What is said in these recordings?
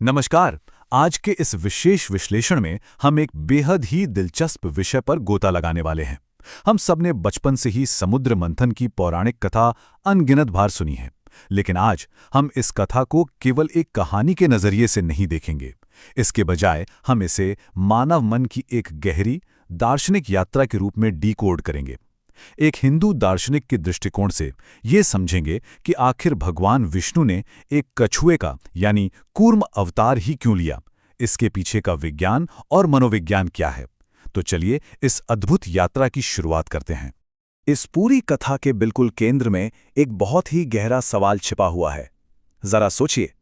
नमस्कार। आज के इस विशेष विश्लेषण में हम एक बेहद ही दिलचस्प विषय पर गोता लगाने वाले हैं। हम सबने बचपन से ही समुद्र मंथन की पौराणिक कथा अनगिनत बार सुनी है, लेकिन आज हम इस कथा को केवल एक कहानी के नजरिए से नहीं देखेंगे। इसके बजाय हम इसे मानव मन की एक गहरी दार्शनिक यात्रा के रूप में डिकोड करेंगे। एक हिंदू दार्शनिक के दृष्टिकोण से ये समझेंगे कि आखिर भगवान विष्णु ने एक कछुए का यानी कूर्म अवतार ही क्यों लिया, इसके पीछे का विज्ञान और मनोविज्ञान क्या है। तो चलिए इस अद्भुत यात्रा की शुरुआत करते हैं। इस पूरी कथा के बिल्कुल केंद्र में एक बहुत ही गहरा सवाल छिपा हुआ है। जरा सोचिए,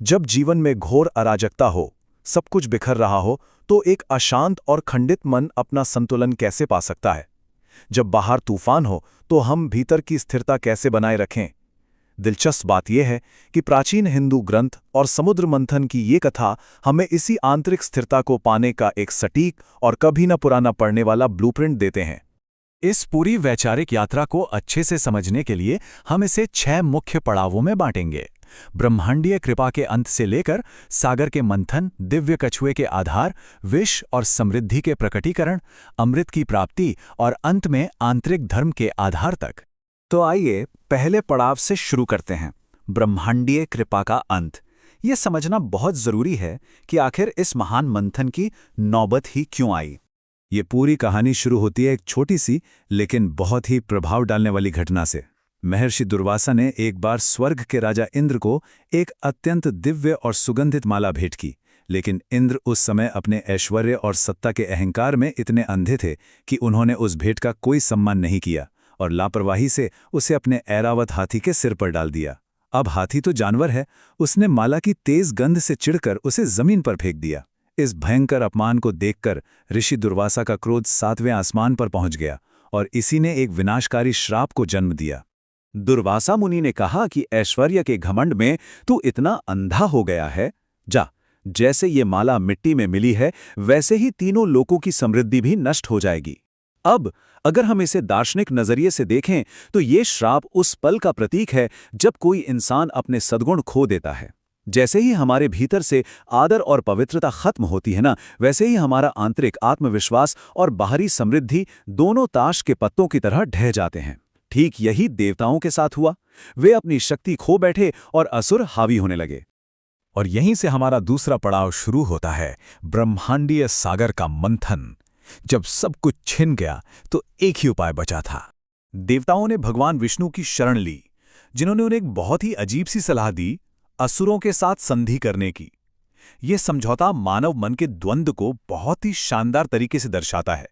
जब जीवन में घोर अराजकता हो, सब कुछ बिखर रहा हो, तो एक अशांत और खंडित मन अपना संतुलन कैसे पा सकता है? जब बाहर तूफान हो तो हम भीतर की स्थिरता कैसे बनाए रखें? दिलचस्प बात यह है कि प्राचीन हिंदू ग्रंथ और समुद्र मंथन की ये कथा हमें इसी आंतरिक स्थिरता को पाने का एक सटीक और कभी न पुराना पड़ने वाला ब्लूप्रिंट देते हैं। इस पूरी वैचारिक यात्रा को अच्छे से समझने के लिए हम इसे 6 मुख्य पड़ावों में बांटेंगे। ब्रह्मांडीय कृपा के अंत से लेकर सागर के मंथन, दिव्य कछुए के आधार, विष और समृद्धि के प्रकटीकरण, अमृत की प्राप्ति और अंत में आंतरिक धर्म के आधार तक। तो आइए पहले पड़ाव से शुरू करते हैं, ब्रह्मांडीय कृपा का अंत। ये समझना बहुत जरूरी है कि आखिर इस महान मंथन की नौबत ही क्यों आई। ये पूरी कहानी शुरू होती है एक छोटी सी लेकिन बहुत ही प्रभाव डालने वाली घटना से। महर्षि दुर्वासा ने एक बार स्वर्ग के राजा इंद्र को एक अत्यंत दिव्य और सुगंधित माला भेंट की, लेकिन इंद्र उस समय अपने ऐश्वर्य और सत्ता के अहंकार में इतने अंधे थे कि उन्होंने उस भेंट का कोई सम्मान नहीं किया और लापरवाही से उसे अपने ऐरावत हाथी के सिर पर डाल दिया। अब हाथी तो जानवर है, उसने माला की तेज गंध से चिढ़कर उसे जमीन पर फेंक दिया। इस भयंकर अपमान को देखकर ऋषि दुर्वासा का क्रोध 7वें आसमान पर पहुंच गया और इसी ने एक विनाशकारी श्राप को जन्म दिया। दुर्वासा मुनि ने कहा कि ऐश्वर्य के घमंड में तू इतना अंधा हो गया है, जा, जैसे ये माला मिट्टी में मिली है वैसे ही तीनों लोकों की समृद्धि भी नष्ट हो जाएगी। अब अगर हम इसे दार्शनिक नजरिए से देखें तो ये श्राप उस पल का प्रतीक है जब कोई इंसान अपने सद्गुण खो देता है। जैसे ही हमारे भीतर से आदर और पवित्रता खत्म होती है ना, वैसे ही हमारा आंतरिक आत्मविश्वास और बाहरी समृद्धि दोनों ताश के पत्तों की तरह ढह जाते हैं। ठीक यही देवताओं के साथ हुआ। वे अपनी शक्ति खो बैठे और असुर हावी होने लगे। और यहीं से हमारा दूसरा पड़ाव शुरू होता है, ब्रह्मांडीय सागर का मंथन। जब सब कुछ छिन गया तो एक ही उपाय बचा था। देवताओं ने भगवान विष्णु की शरण ली, जिन्होंने उन्हें एक बहुत ही अजीब सी सलाह दी, असुरों के साथ संधि करने की। यह समझौता मानव मन के द्वंद्व को बहुत ही शानदार तरीके से दर्शाता है।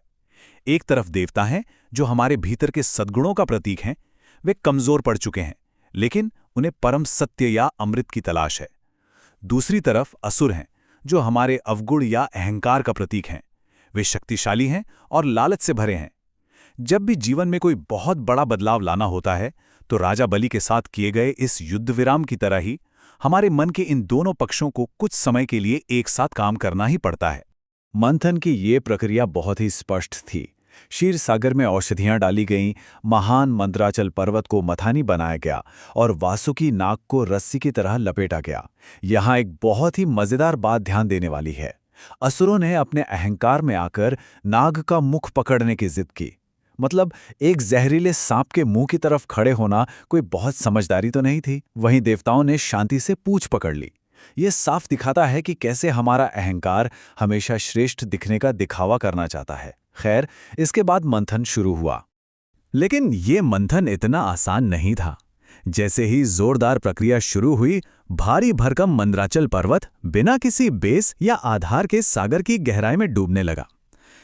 एक तरफ देवता हैं जो हमारे भीतर के सद्गुणों का प्रतीक हैं, वे कमजोर पड़ चुके हैं, लेकिन उन्हें परम सत्य या अमृत की तलाश है। दूसरी तरफ असुर हैं जो हमारे अवगुण या अहंकार का प्रतीक हैं, वे शक्तिशाली हैं और लालच से भरे हैं। जब भी जीवन में कोई बहुत बड़ा बदलाव लाना होता है तो राजा बलि के साथ किए गए इस युद्ध विराम की तरह ही हमारे मन के इन दोनों पक्षों को कुछ समय के लिए एक साथ काम करना ही पड़ता है। मंथन की ये प्रक्रिया बहुत ही स्पष्ट थी। क्षीर सागर में औषधियां डाली गईं, महान मंदराचल पर्वत को मथानी बनाया गया और वासुकी नाग को रस्सी की तरह लपेटा गया। यहाँ एक बहुत ही मजेदार बात ध्यान देने वाली है। असुरों ने अपने अहंकार में आकर नाग का मुख पकड़ने की जिद की। मतलब एक जहरीले सांप के मुंह की तरफ खड़े होना कोई बहुत समझदारी तो नहीं थी। वहीं देवताओं ने शांति से पूंछ पकड़ ली। ये साफ दिखाता है कि कैसे हमारा अहंकार हमेशा श्रेष्ठ दिखने का दिखावा करना चाहता है। खैर, इसके बाद मंथन शुरू हुआ, लेकिन ये मंथन इतना आसान नहीं था। जैसे ही जोरदार प्रक्रिया शुरू हुई, भारी भरकम मंदराचल पर्वत बिना किसी बेस या आधार के सागर की गहराई में डूबने लगा।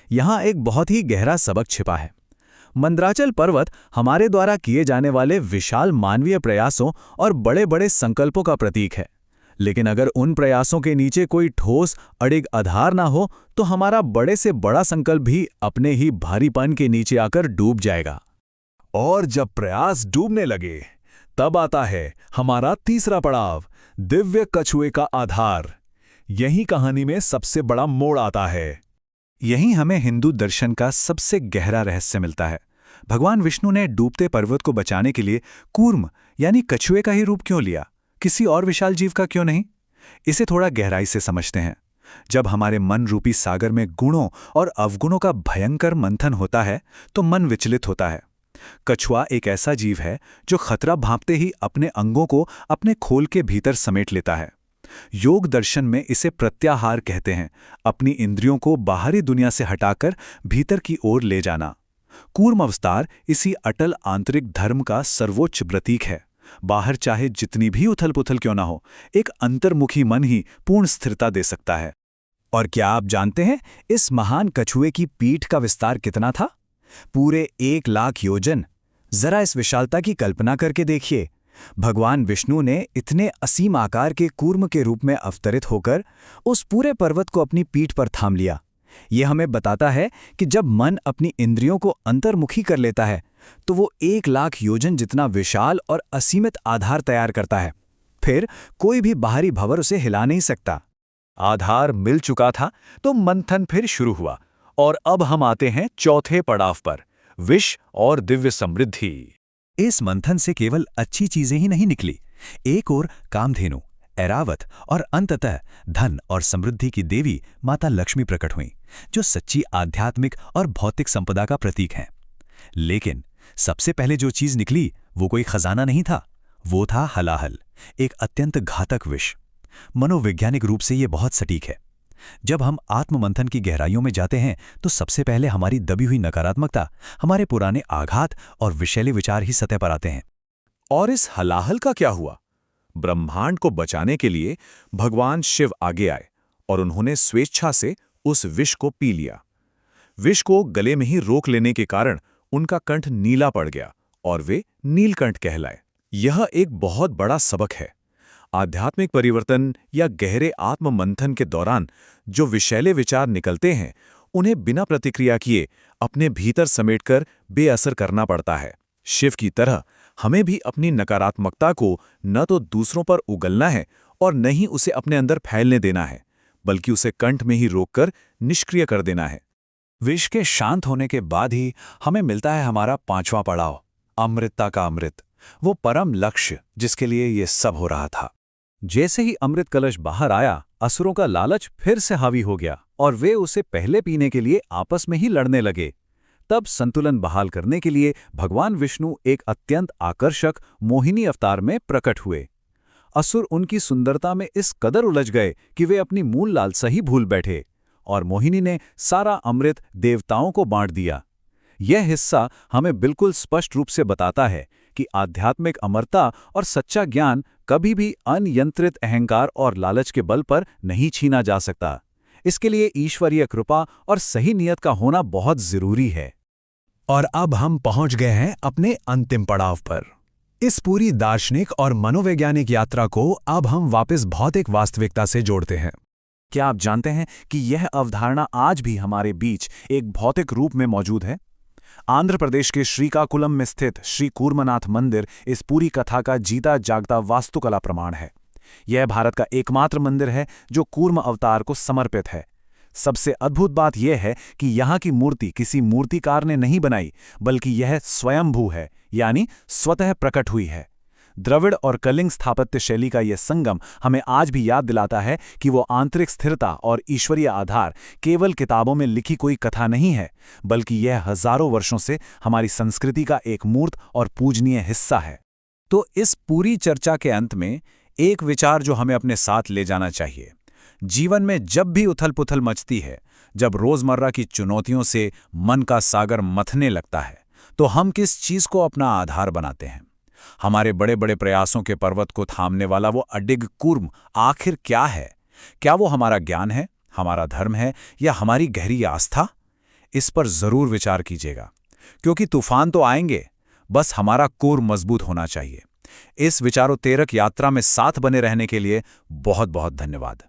यहाँ एक बहुत ही गहरा सबक छिपा है। मंदराचल पर्वत हमारे द्वारा किए जाने वाले विशाल मानवीय प्रयासों और बड़े बड़े संकल्पों का प्रतीक है, लेकिन अगर उन प्रयासों के नीचे कोई ठोस अडिग आधार ना हो तो हमारा बड़े से बड़ा संकल्प भी अपने ही भारीपन के नीचे आकर डूब जाएगा। और जब प्रयास डूबने लगे तब आता है हमारा तीसरा पड़ाव, दिव्य कछुए का आधार। यही कहानी में सबसे बड़ा मोड़ आता है। यहीं हमें हिंदू दर्शन का सबसे गहरा रहस्य मिलता है। भगवान विष्णु ने डूबते पर्वत को बचाने के लिए कूर्म यानी कछुए का ही रूप क्यों लिया? किसी और विशाल जीव का क्यों नहीं? इसे थोड़ा गहराई से समझते हैं। जब हमारे मन रूपी सागर में गुणों और अवगुणों का भयंकर मंथन होता है तो मन विचलित होता है। कछुआ एक ऐसा जीव है जो खतरा भांपते ही अपने अंगों को अपने खोल के भीतर समेट लेता है। योग दर्शन में इसे प्रत्याहार कहते हैं, अपनी इंद्रियों को बाहरी दुनिया से हटाकर भीतर की ओर ले जाना। कूर्म अवतार इसी अटल आंतरिक धर्म का सर्वोच्च प्रतीक है। बाहर चाहे जितनी भी उथल पुथल क्यों ना हो, एक अंतर्मुखी मन ही पूर्ण स्थिरता दे सकता है। और क्या आप जानते हैं इस महान कछुए की पीठ का विस्तार कितना था? पूरे 1,00,000 योजन। जरा इस विशालता की कल्पना करके देखिए। भगवान विष्णु ने इतने असीम आकार के कूर्म के रूप में अवतरित होकर उस पूरे पर्वत को अपनी पीठ पर थाम लिया। यह हमें बताता है कि जब मन अपनी इंद्रियों को अंतर्मुखी कर लेता है तो वो 1,00,000 योजन जितना विशाल और असीमित आधार तैयार करता है। फिर कोई भी बाहरी भंवर उसे हिला नहीं सकता। आधार मिल चुका था तो मंथन फिर शुरू हुआ और अब हम आते हैं चौथे पड़ाव पर, विष और दिव्य समृद्धि। इस मंथन से केवल अच्छी चीजें ही नहीं निकली। एक ओर कामधेनु, ऐरावत और अंततः धन और समृद्धि की देवी माता लक्ष्मी प्रकट हुईं, जो सच्ची आध्यात्मिक और भौतिक संपदा का प्रतीक हैं। लेकिन सबसे पहले जो चीज निकली वो कोई खजाना नहीं था, वो था हलाहल, एक अत्यंत घातक विष। मनोवैज्ञानिक रूप से ये बहुत सटीक है। जब हम आत्ममंथन की गहराइयों में जाते हैं तो सबसे पहले हमारी दबी हुई नकारात्मकता, हमारे पुराने आघात और विषैले विचार ही सतह पर आते हैं। और इस हलाहल का क्या हुआ? ब्रह्मांड को बचाने के लिए भगवान शिव आगे आए और उन्होंने स्वेच्छा से उस विष को पी लिया। विष को गले में ही रोक लेने के कारण उनका कंठ नीला पड़ गया और वे नीलकंठ कहलाए। यह एक बहुत बड़ा सबक है। आध्यात्मिक परिवर्तन या गहरे आत्ममंथन के दौरान जो विषैले विचार निकलते हैं, उन्हें बिना प्रतिक्रिया किए अपने भीतर समेटकर बेअसर करना पड़ता है। शिव की तरह हमें भी अपनी नकारात्मकता को न तो दूसरों पर उगलना है और न ही उसे अपने अंदर फैलने देना है, बल्कि उसे कंठ में ही रोककर निष्क्रिय कर देना है। विष के शांत होने के बाद ही हमें मिलता है हमारा 5वां पड़ाव, अमृतता का अमृत, वो परम लक्ष्य जिसके लिए ये सब हो रहा था। जैसे ही अमृत कलश बाहर आया, असुरों का लालच फिर से हावी हो गया और वे उसे पहले पीने के लिए आपस में ही लड़ने लगे। तब संतुलन बहाल करने के लिए भगवान विष्णु एक अत्यंत आकर्षक मोहिनी अवतार में प्रकट हुए। असुर उनकी सुंदरता में इस कदर उलझ गए कि वे अपनी मूल लालसा ही भूल बैठे और मोहिनी ने सारा अमृत देवताओं को बांट दिया। यह हिस्सा हमें बिल्कुल स्पष्ट रूप से बताता है कि आध्यात्मिक अमरता और सच्चा ज्ञान कभी भी अनियंत्रित अहंकार और लालच के बल पर नहीं छीना जा सकता। इसके लिए ईश्वरीय कृपा और सही नियत का होना बहुत जरूरी है। और अब हम पहुंच गए हैं अपने अंतिम पड़ाव पर। इस पूरी दार्शनिक और मनोवैज्ञानिक यात्रा को अब हम वापस भौतिक वास्तविकता से जोड़ते हैं। क्या आप जानते हैं कि यह अवधारणा आज भी हमारे बीच एक भौतिक रूप में मौजूद है? आंध्र प्रदेश के श्रीकाकुलम में स्थित श्री कूर्मनाथ मंदिर इस पूरी कथा का जीता जागता वास्तुकला प्रमाण है। यह भारत का एकमात्र मंदिर है जो कूर्म अवतार को समर्पित है। सबसे अद्भुत बात यह है कि यहाँ की मूर्ति किसी मूर्तिकार ने नहीं बनाई, बल्कि यह स्वयंभू है, यानी स्वतः प्रकट हुई है। द्रविड़ और कलिंग स्थापत्य शैली का यह संगम हमें आज भी याद दिलाता है कि वो आंतरिक स्थिरता और ईश्वरीय आधार केवल किताबों में लिखी कोई कथा नहीं है, बल्कि यह हजारों वर्षों से हमारी संस्कृति का एक मूर्त और पूजनीय हिस्सा है। तो इस पूरी चर्चा के अंत में एक विचार जो हमें अपने साथ ले जाना चाहिए। जीवन में जब भी उथल पुथल मचती है, जब रोजमर्रा की चुनौतियों से मन का सागर मथने लगता है, तो हम किस चीज को अपना आधार बनाते हैं? हमारे बड़े बड़े प्रयासों के पर्वत को थामने वाला वो अडिग कूर्म आखिर क्या है? क्या वो हमारा ज्ञान है, हमारा धर्म है, या हमारी गहरी आस्था? इस पर जरूर विचार कीजिएगा, क्योंकि तूफान तो आएंगे, बस हमारा कोर मजबूत होना चाहिए। इस विचारोत्तेरक यात्रा में साथ बने रहने के लिए बहुत बहुत धन्यवाद।